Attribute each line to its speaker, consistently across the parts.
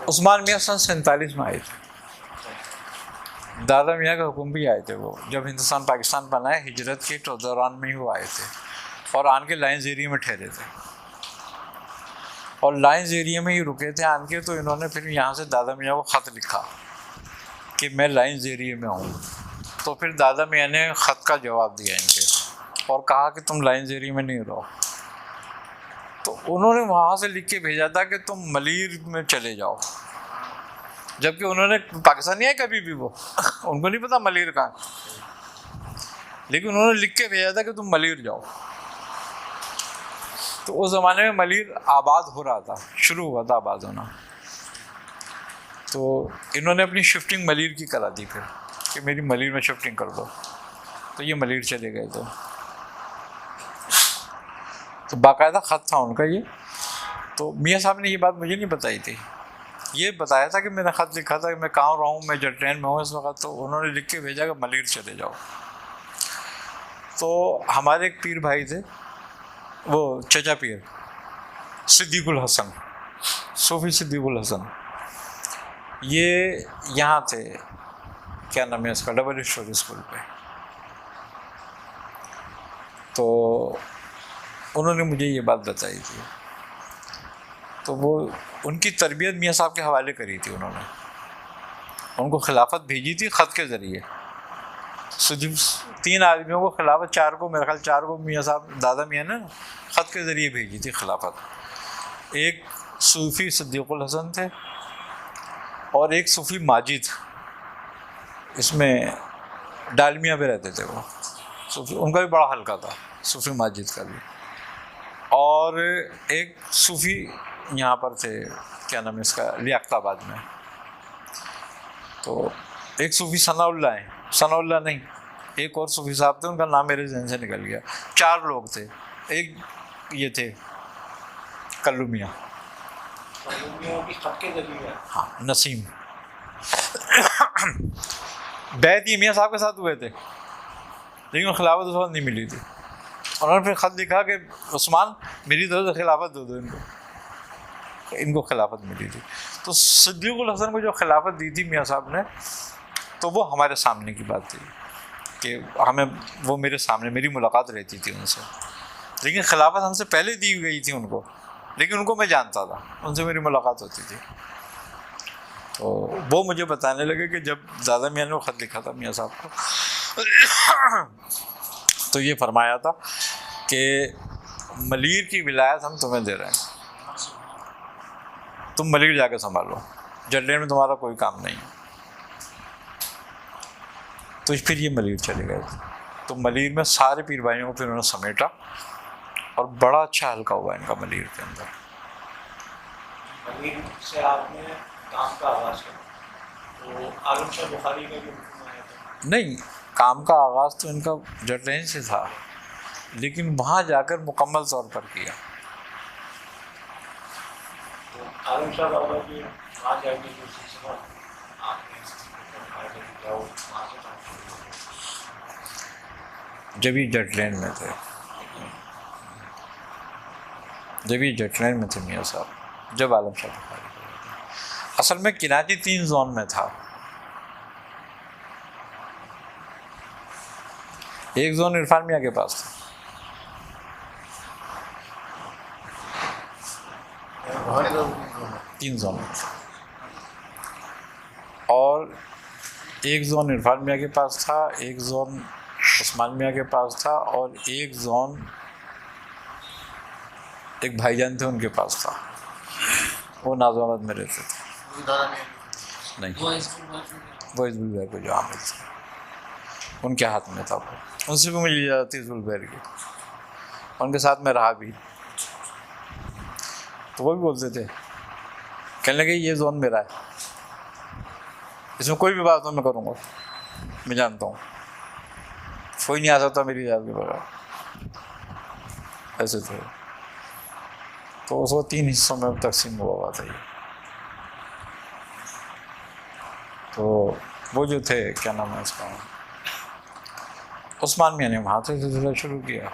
Speaker 1: उस्मान मियाँ सन 47 में आए थे। दादा मियाँ का हुक्म भी आए थे, वो जब हिंदुस्तान पाकिस्तान बनाए हिजरत के तो दौरान में ही वो आए थे और आन के लाइन्स एरिया में ठहरे थे और लाइन्स एरिया में ही रुके थे आन के। तो इन्होंने फिर यहाँ से दादा मियाँ को ख़त लिखा कि मैं लाइन्स एरिया में हूँ। तो फिर दादा मियाँ ने ख़त का जवाब दिया इनके और कहा कि तुम लाइन्स एरिया में नहीं रहो। तो उन्होंने वहाँ से लिख के भेजा था कि तुम मलीर में चले जाओ, जबकि उन्होंने पाकिस्तान नहीं आए कभी भी वो उनको नहीं पता मलीर कहाँ, लेकिन उन्होंने लिख के भेजा था कि तुम मलीर जाओ। तो उस ज़माने में मलीर आबाद हो रहा था, शुरू हुआ था आबाद होना। तो इन्होंने अपनी शिफ्टिंग मलीर की करा दी फिर कि मेरी मलीर में शिफ्टिंग कर दो। तो ये मलीर चले गए। तो बाकायदा ख़त था उनका ये। तो मियाँ साहब ने ये बात मुझे नहीं बताई थी, ये बताया था कि मैंने ख़त लिखा था कि मैं कहाँ रहा हूँ, मैं जब ट्रेन में हूँ इस वक्त। तो उन्होंने लिख के भेजा कि मलीर चले जाओ। तो हमारे एक पीर भाई थे, वो चचा पीर सिद्दीकुल हसन, सूफी सिद्दीकुल हसन, ये यहाँ थे, क्या नाम है इसका, डबल स्टोरी स्कूल पे। तो उन्होंने मुझे ये बात बताई थी। तो वो उनकी तरबियत मियाँ साहब के हवाले करी थी उन्होंने, उनको खिलाफत भेजी थी ख़त के ज़रिए। 3 आदमियों को खिलाफत, 4 को मेरे ख्याल 4 को मियाँ साहब दादा मियाँ ने ख़त के ज़रिए भेजी थी खिलाफत। एक सूफ़ी सिद्दीकुल हसन थे और एक सूफ़ी माजिद, इसमें डालमिया पे रहते थे वो सूफ़ी, उनका भी बड़ा हल्का था सूफ़ी माजिद का भी। और एक सूफ़ी यहाँ पर थे, क्या नाम है इसका, लियाकताबाद में। तो एक सूफ़ी सनाउल्लाह है, सनाउल्लाह नहीं, एक और सूफ़ी साहब थे, उनका नाम मेरे जहन से निकल गया। 4 लोग थे। एक ये थे कल्लू मियाँ, हाँ नसीम बैत ये मियाँ साहब के साथ हुए थे, लेकिन खिलाफत उस वक्त नहीं मिली थी। उन्होंने फिर ख़त लिखा कि उस्मान मेरी तरफ से खिलाफत दे दो इनको खिलाफत मिली थी। तो सिद्दीकुल हसन को जो खिलाफत दी थी मियाँ साहब ने, तो वो हमारे सामने की बात थी कि हमें, वो मेरे सामने, मेरी मुलाकात रहती थी उनसे, लेकिन खिलाफत हमसे पहले दी गई थी उनको, लेकिन उनको मैं जानता था, उनसे मेरी मुलाकात होती थी। तो वो मुझे बताने लगे कि जब दादा मियाँ ने वो ख़त लिखा था मियाँ साहब को, तो ये फरमाया था कि मलीर की विलायत हम तुम्हें दे रहे हैं, तुम मलीर जाके संभालो, जल्लेन में तुम्हारा कोई काम नहीं। तो फिर ये मलीर चले गए। तो मलीर में सारे पीर भाइयों को फिर उन्होंने समेटा और बड़ा अच्छा हल्का हुआ इनका मलीर के अंदर।
Speaker 2: मलीर से आपने काम का आगाज़ किया, तो आलम शाह बुखारी का भी हुक्म आया था?
Speaker 1: नहीं, काम का आगाज़ तो इनका जटलैन से था, लेकिन वहाँ जाकर मुकम्मल तौर पर किया।
Speaker 2: तो आलम शाह बाबा की वहाँ जाके जो सिलसिला आपने जाओ वहाँ से
Speaker 1: जब ही जटलैन में थे, जब ही जटलैन में थे मियाँ साहब, जब आलम शाह बुखारी। असल में किराची 3 जोन में था। एक जोन इरफान मियाँ के पास था, तीन जोन, और एक जोन इरफान मियाँ के पास था, एक जोन उस्मान मियाँ के पास था, और एक जोन एक भाईजान थे उनके पास था, वो नाज़ाबाद में रहते थे। नहीं, वो हिज़्बुल बैर को जो आमिल थे उनके हाथ में था वो, उनसे भी मिल जाती हिज़्बुल बैर की, उनके साथ में रहा भी। तो वो भी बोलते थे, कहने लगे ये जोन मेरा है, इसमें कोई भी बात मैं करूँगा, मैं जानता हूँ, कोई नहीं आ सकता मेरी याद के बगैर, ऐसे थे। तो उसको 3 हिस्सों में तकसीम हुआ था ये। तो वो जो थे, क्या नाम है उसका, उस्मान मियाँ ने वहाँ से सिलसिला शुरू किया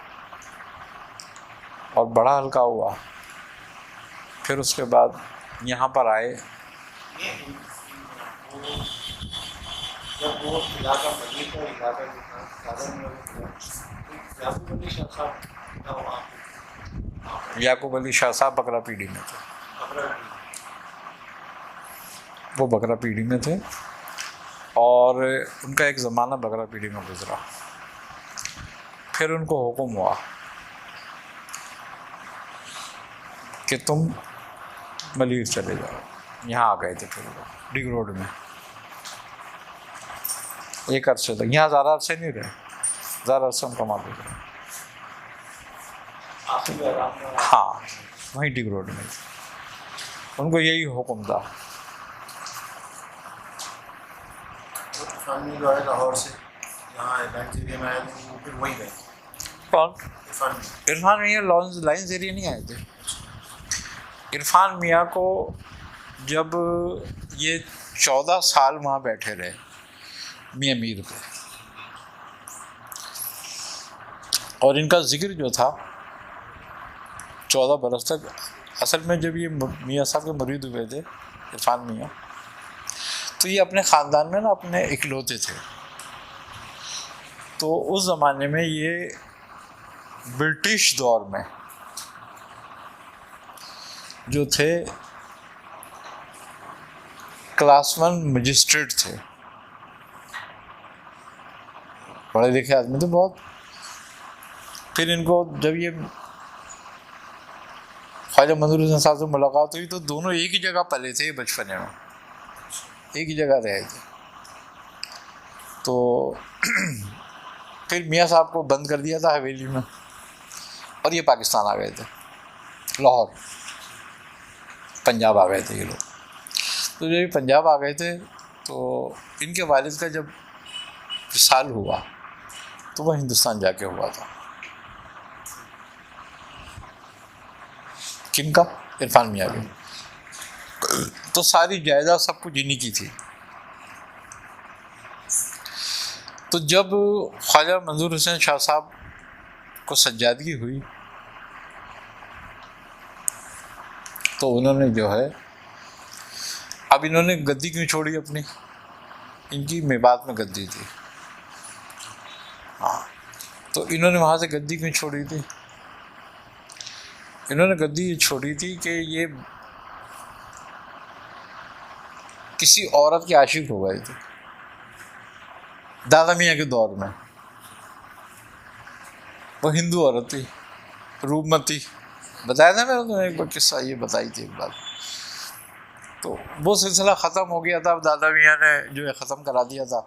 Speaker 1: और बड़ा हल्का हुआ। फिर उसके बाद यहाँ पर आए
Speaker 2: वो जब वो इलाका बनी था, इलाका जो था दादा मियाँ को मिला, तो याकूब अली शाह साहब था वहाँ पे।
Speaker 1: याकूब अली शाह साहब बकरा पीढ़ी में थे,
Speaker 2: बकरा
Speaker 1: वो बकरा पीढ़ी में थे और उनका एक ज़माना बकरा पीढ़ी में गुजरा। फिर उनको हुक्म हुआ कि तुम मलीर चले जाओ। यहाँ आ गए थे फिर वो डिग रोड में एक अरसे तक। यहाँ ज़्यादा अरसे नहीं रहे, ज़्यादा अरसे उनका मालूम रहे।
Speaker 2: आखिरी आराम में
Speaker 1: हाँ, वहीं डिग रोड में उनको यही हुक्म था।
Speaker 3: इरफान जो है लाहौर से यहाँ लाइन्स एरिया में आए थे, वो फिर वहीं गए।
Speaker 1: कौन?
Speaker 3: इरफान
Speaker 1: इरफान मियाँ लाइन्स एरिया नहीं आए थे। इरफान मियाँ को जब ये 14 साल वहाँ बैठे रहे मियाँ मीर पे, और इनका जिक्र जो था 14 बरस तक, असल में जब ये मियाँ साहब के मुरीद हुए थे इरफान मियाँ, तो ये अपने ख़ानदान में ना अपने इकलौते थे। तो उस ज़माने में ये ब्रिटिश दौर में जो थे क्लास 1 मजिस्ट्रेट थे, पढ़े लिखे आदमी तो बहुत। फिर इनको जब ये ख्वाजा मंजूर हुसैन साहब से मुलाकात हुई तो दोनों एक ही जगह पले थे, बचपने में एक ही जगह रहे थे। तो फिर मियाँ साहब को बंद कर दिया था हवेली में और ये पाकिस्तान आ गए थे, लाहौर पंजाब आ गए थे ये लोग। तो जब ये पंजाब आ गए थे तो इनके वालिद का जब विसाल हुआ तो वह हिंदुस्तान जाके हुआ था। किनका? इरफान मियाँ के। तो सारी जायदाद सब कुछ इन्हीं की थी। तो जब ख्वाजा मंजूर हुसैन शाह साहब को सज्जादगी हुई तो उन्होंने जो है, अब इन्होंने गद्दी क्यों छोड़ी अपनी? इनकी मेवात में गद्दी थी। हाँ, तो इन्होंने वहाँ से गद्दी क्यों छोड़ी थी? इन्होंने गद्दी ये छोड़ी थी कि ये किसी औरत के आशिक हो गए थे दादा मियाँ के दौर में। वो हिंदू औरत थी, रूपमती। बताया था मैंने तुम्हें एक बार किस्सा, ये बताई थी एक बार। तो वो सिलसिला ख़त्म हो गया था, अब दादा मियाँ ने जो है ख़त्म करा दिया था।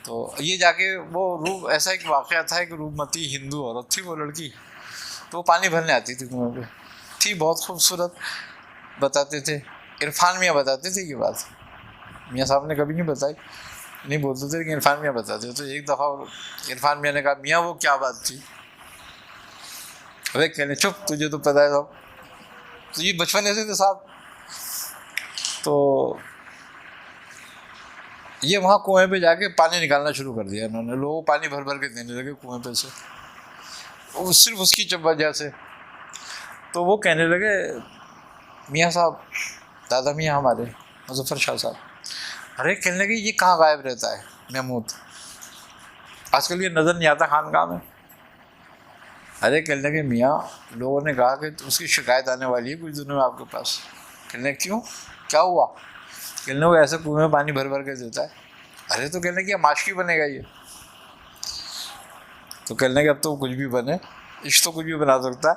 Speaker 1: तो ये जाके वो रूप, ऐसा एक वाक़या था कि रूपमती हिंदू औरत थी वो लड़की, तो वो पानी भरने आती थी कुएं पे, थी बहुत खूबसूरत। बताते थे इरफान मियाँ बताते थे ये बात, मियाँ साहब ने कभी नहीं बताई, नहीं बोलते थे, लेकिन इरफान मियाँ बताते थे। तो एक दफ़ा इरफान मियाँ ने कहा, मियाँ वो क्या बात थी? अरे कहने चुप, तुझे तो पता है सब। तो ये बचपन ऐसे थे साहब। तो ये वहाँ कुएं पे जाके पानी निकालना शुरू कर दिया इन्होंने, लोगों को पानी भर भर के देने लगे कुएं पे से, वो सिर्फ उसकी वजह से। तो वो कहने लगे, मियाँ साहब, दादा मियाँ हमारे मुज़फ़्फ़र शाह साहब, अरे कहने लगे ये कहाँ गायब रहता है महमूद, आजकल ये नज़र नहीं आता खानकाह में। अरे कहने लगे मियाँ, लोगों ने कहा कि उसकी शिकायत आने वाली है कुछ दिनों में आपके पास। कहने क्यों, क्या हुआ? कहने वो ऐसे कुएं में पानी भर भर के देता है। अरे तो कहने की माशकी बनेगा ये। तो कहने के अब तो कुछ भी बने, इश्क तो कुछ भी बना सकता है।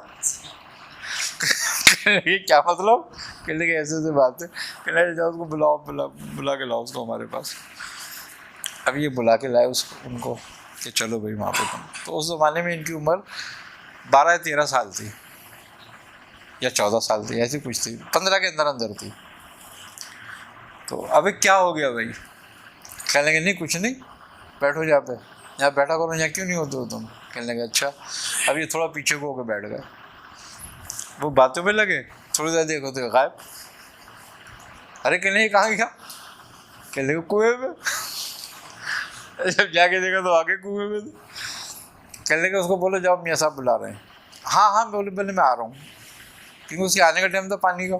Speaker 1: कहने क्या मतलब? कहने के ऐसे ऐसे बात है। कहने जाओ उसको बुलाओ, बुला के लाओ उसको हमारे पास। अब ये बुला के लाए उसको, उनको कि चलो भाई वहाँ पे तुम। तो उस ज़माने में इनकी उम्र 12 या 13 साल थी या 14 साल थी, ऐसी कुछ थी, 15 के अंदर अंदर थी। तो अबे क्या हो गया भाई? कहने लगे नहीं कुछ नहीं, बैठो यहाँ पे, यहाँ बैठा करो, यहाँ क्यों नहीं होते हो तुम? कहने लगे अच्छा। अब ये थोड़ा पीछे को होकर बैठ गए, वो बातों में लगे, थोड़ी देर देखो तो गायब। अरे कहने कहाँ गया? कहने लगे कुएं में। जब जाके देखा तो आगे कुएं में थे। कहने लगे उसको बोलो जाओ मियाँ साहब बुला रहे हैं। हाँ हाँ बोले, मैं आ रहा हूँ, क्योंकि उसके आने का टाइम था पानी का।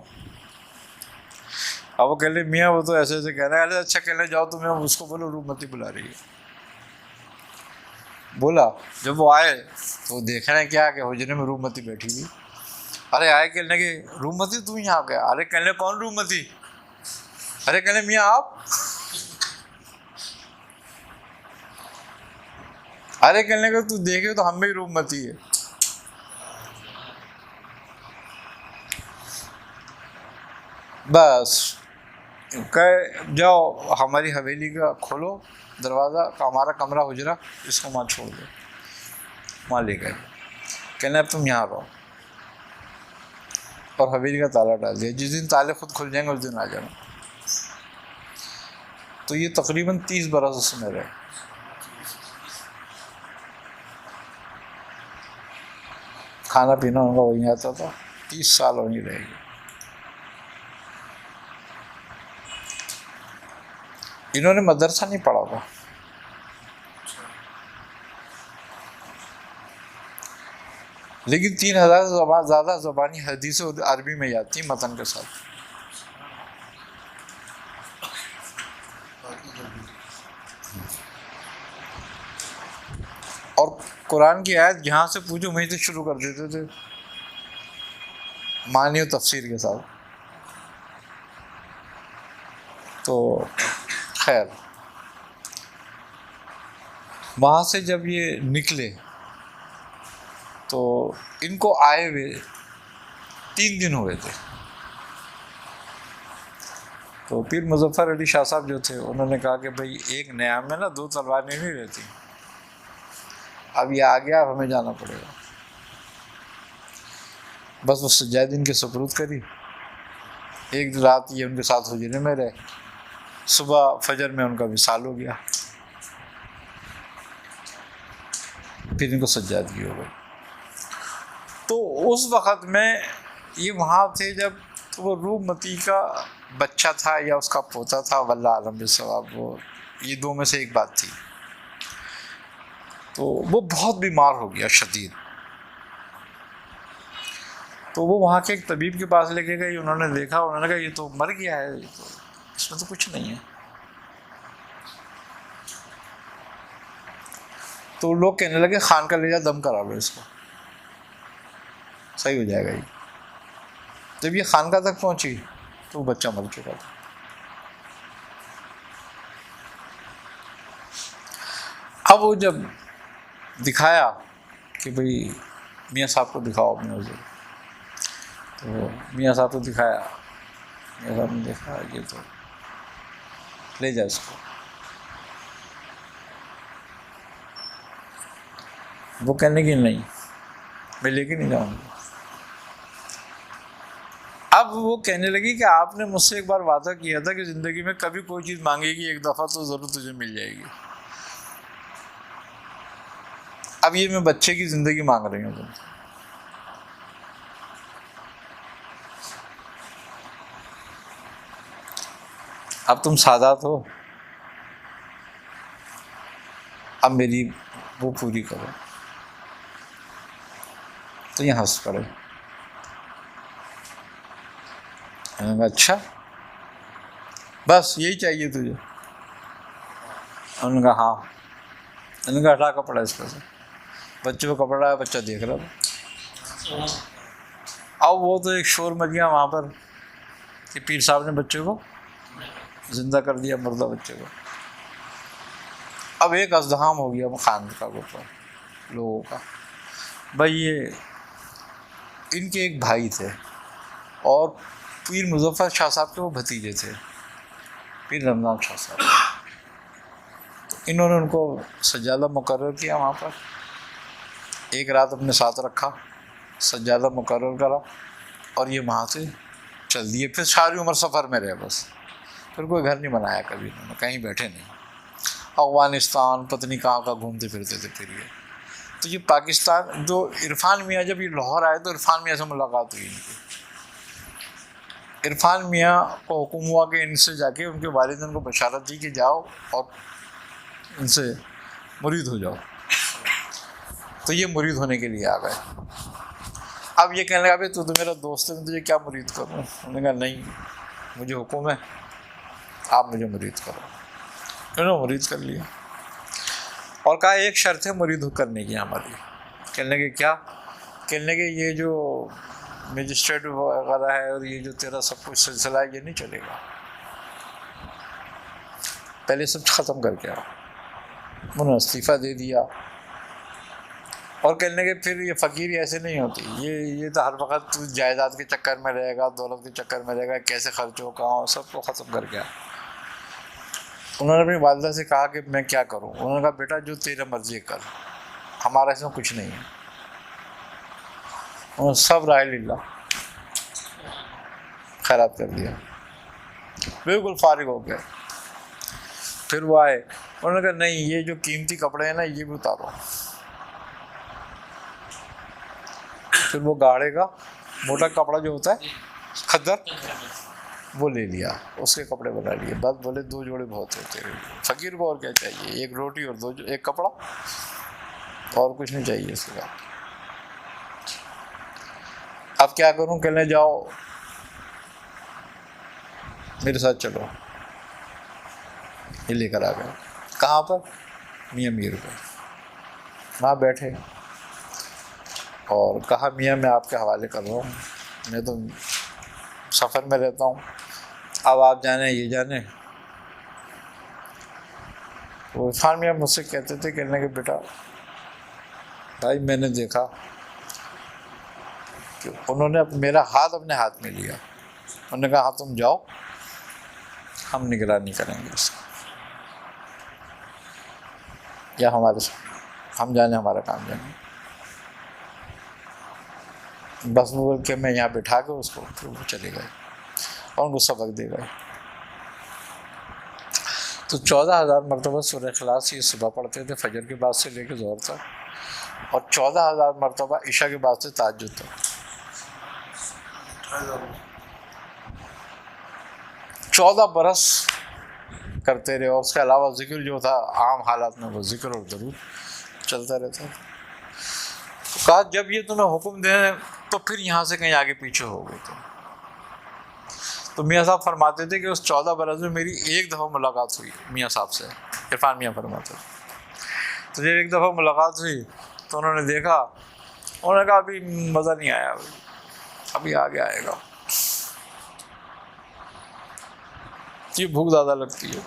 Speaker 1: अब वो कह ले मियाँ वो तो ऐसे ऐसे कह रहा है। अरे अच्छा कहने जाओ तो मैं उसको बोलो रूपमती बुला रही है। बोला जब वो आए तो देख रहे हैं क्या कि हुजरे में रूपमती बैठी हुई। अरे आए कहने के रूपमती तू यहाँ गया? अरे कहने कौन रूपमती? अरे कहने मियाँ आप? अरे कहने का तू देखे तो हम भी रूपमती है। बस कह जाओ हमारी हवेली का खोलो दरवाज़ा का, हमारा कमरा हुजरा, इसको वहाँ छोड़ दो। वहाँ ले गए। कहना अब तुम यहाँ रहो, और हवेली का ताला डाल दिया। जिस दिन ताले खुद खुल जाएंगे उस दिन आ जाना। तो ये तकरीबन 30 बरस उसमें रहे। खाना पीना उनका वहीं आता था। 30 साल वहीं रहेगी। इन्होंने मदरसा नहीं पढ़ा था, लेकिन 3000 से ज़्यादा ज़बानी हदीसें अरबी में याद थी मतन के साथ। और कुरान की आयत जहाँ से पूछो वहीं से शुरू कर देते थे, मानी और तफसीर के साथ। तो खैर वहाँ से जब ये निकले तो इनको आए हुए 3 दिन हुए थे। तो पीर मुजफ्फर अली शाह साहब जो थे उन्होंने कहा कि भाई एक न्याम में ना 2 तलवारें नहीं रहती, अब ये आ गया, अब हमें जाना पड़ेगा। बस वो सज्जादीन के सुपुर्द करी। एक रात ये उनके साथ हुजरे में रहे। सुबह फजर में उनका विसाल हो गया। फिर इनको सज्जादगी हो गई। तो उस वक़्त में ये वहाँ थे जब तो वो रूपमती का बच्चा था या उसका पोता था, वल्लाह आलम बिस्सवाब, वो ये 2 में से एक बात थी। तो वो बहुत बीमार हो गया शदीद। तो वो वहाँ के एक तबीब के पास लेके गए। उन्होंने देखा, उन्होंने कहा ये तो मर गया है, ये तो इसमें तो कुछ नहीं है। तो लोग कहने लगे खान का ले जा, दम करा लो इसको, सही हो जाएगा ये। जब ये खानका तक पहुंची तो बच्चा मर चुका था। अब वो जब दिखाया कि भाई मियाँ साहब को दिखाओ अपने हुजूर, तो मियाँ साहब को दिखाया। मियाँ साहब ने देखा ये तो ले जा इसको। वो कहने की नहीं, मैं लेके नहीं जाऊँगा। अब वो कहने लगी कि आपने मुझसे एक बार वादा किया था कि ज़िंदगी में कभी कोई चीज़ मांगेगी एक दफ़ा तो ज़रूर तुझे मिल जाएगी। अब ये मैं बच्चे की ज़िंदगी मांग रही हूँ तुमसे। अब तुम सादात हो, अब मेरी वो पूरी करो। तो ये हंस पड़े। अच्छा बस यही चाहिए तुझे? उन्होंने कहा हाँ। उन्होंने कहा हटा कपड़ा इसका से। बच्चे को कपड़ा है, बच्चा देख रहा था। अब वो तो एक शोर मच गया वहाँ पर कि पीर साहब ने बच्चे को जिंदा कर दिया, मुर्दा बच्चे को। अब एक अज़दहाम हो गया खान का ऊपर लोगों का। भाई ये इनके एक भाई थे और पीर मुजफ्फर शाह साहब के वो भतीजे थे, पीर रमज़ान शाह साहब। इन्होंने उनको सज्जादा मुकर्रर किया वहाँ पर। एक रात अपने साथ रखा, सज्जादा मुकर्रर करा और ये वहाँ से चल दिए। फिर सारी उम्र सफ़र में रहे बस। फिर कोई घर नहीं बनाया कभी इन्होंने, कहीं बैठे नहीं। अफ़गानिस्तान पत्नी कहाँ का घूमते फिरते थे। फिर ये तो ये पाकिस्तान जो इरफान मियाँ जब ये लाहौर आए तो इरफान मियाँ से मुलाकात हुई इनकी। इरफान मियाँ को हुक्म हुआ कि इनसे जाके उनके वालिदैन को बशारत दी कि जाओ और इनसे मुरीद हो जाओ। तो ये मुरीद होने के लिए आ गए। अब ये कहने लगा भाई तू तो मेरा दोस्त है, मैं तुझे क्या मुरीद करूँ? उन्होंने कहा नहीं, मुझे हुक्म है, आप मुझे मुरीद करो। इन्होंने मुरीद कर लिया और कहा एक शर्त है मुरीद करने की हमारी। कहने के क्या? कहने के ये जो मजिस्ट्रेट वगैरह है और ये जो तेरा सब कुछ सिलसिला है ये नहीं चलेगा, पहले सब ख़त्म करके आओ। उन्होंने इस्तीफ़ा दे दिया और कहने के फिर ये फ़कीर ऐसे नहीं होती, ये तो हर वक्त तू जायदाद के चक्कर में रहेगा, दौलत के चक्कर में रहेगा, कैसे खर्च हो कहाँ हो, सबको ख़त्म करके आ। उन्होंने अपनी वालिदा से कहा कि मैं क्या करूं? उन्होंने कहा बेटा जो तेरा मर्जी कर, हमारा इसमें कुछ नहीं है। उन्होंने सब राय लीला खैरात कर दिया, बिल्कुल फारिग हो गए। फिर वो आए, उन्होंने कहा नहीं ये जो कीमती कपड़े हैं ना ये भी उतारो। फिर वो गाढ़े का मोटा कपड़ा जो होता है खद्दर, वो ले लिया, उसके कपड़े बना लिए। बस बोले 2 जोड़े बहुत होते हैं फ़कीर को, और क्या चाहिए? 1 रोटी और 1 कपड़ा, और कुछ नहीं चाहिए इसके बाद। अब क्या करूं? कहने जाओ मेरे साथ चलो। ये लेकर आ गए। कहाँ पर? मियाँ मीर पर। वहाँ बैठे और कहा मियाँ मैं आपके हवाले कर रहा हूँ, मैं तो सफ़र में रहता हूँ, अब आप जाने ये जाने। वो इरफान मियाँ मुझसे कहते थे, कहने के बेटा भाई मैंने देखा कि उन्होंने मेरा हाथ अपने हाथ में लिया, उन्होंने कहा हाँ तुम जाओ, हम निगरानी करेंगे उसकी, या हम जाने हमारा काम जाने। बस वो बोल के मैं यहाँ बिठा के उसको, फिर वो चले गए और उनको सबक दे गए। तो 14,000 मरतबा सूरह इखलास ये सुबह पढ़ते थे फजर के बाद से लेकर ज़ोहर तक, और 14,000 मरतबा इशा के बाद से तहज्जुद तक। 14 बरस करते रहे। और उसके अलावा जिक्र जो था आम हालात में वो जिक्र और दरूद चलता रहता। तो कहा जब ये तुम्हें हुक्म दें तो फिर यहाँ से कहीं आगे पीछे हो गए तो मियाँ साहब फरमाते थे कि उस 14 बरस में मेरी एक दफ़ा मुलाकात हुई मियाँ साहब से। इरफान मियाँ फरमाते तो जब एक दफ़ा मुलाकात हुई तो उन्होंने देखा, उन्होंने कहा अभी मज़ा नहीं आया, अभी आगे आएगा। ये भूख ज़्यादा लगती है।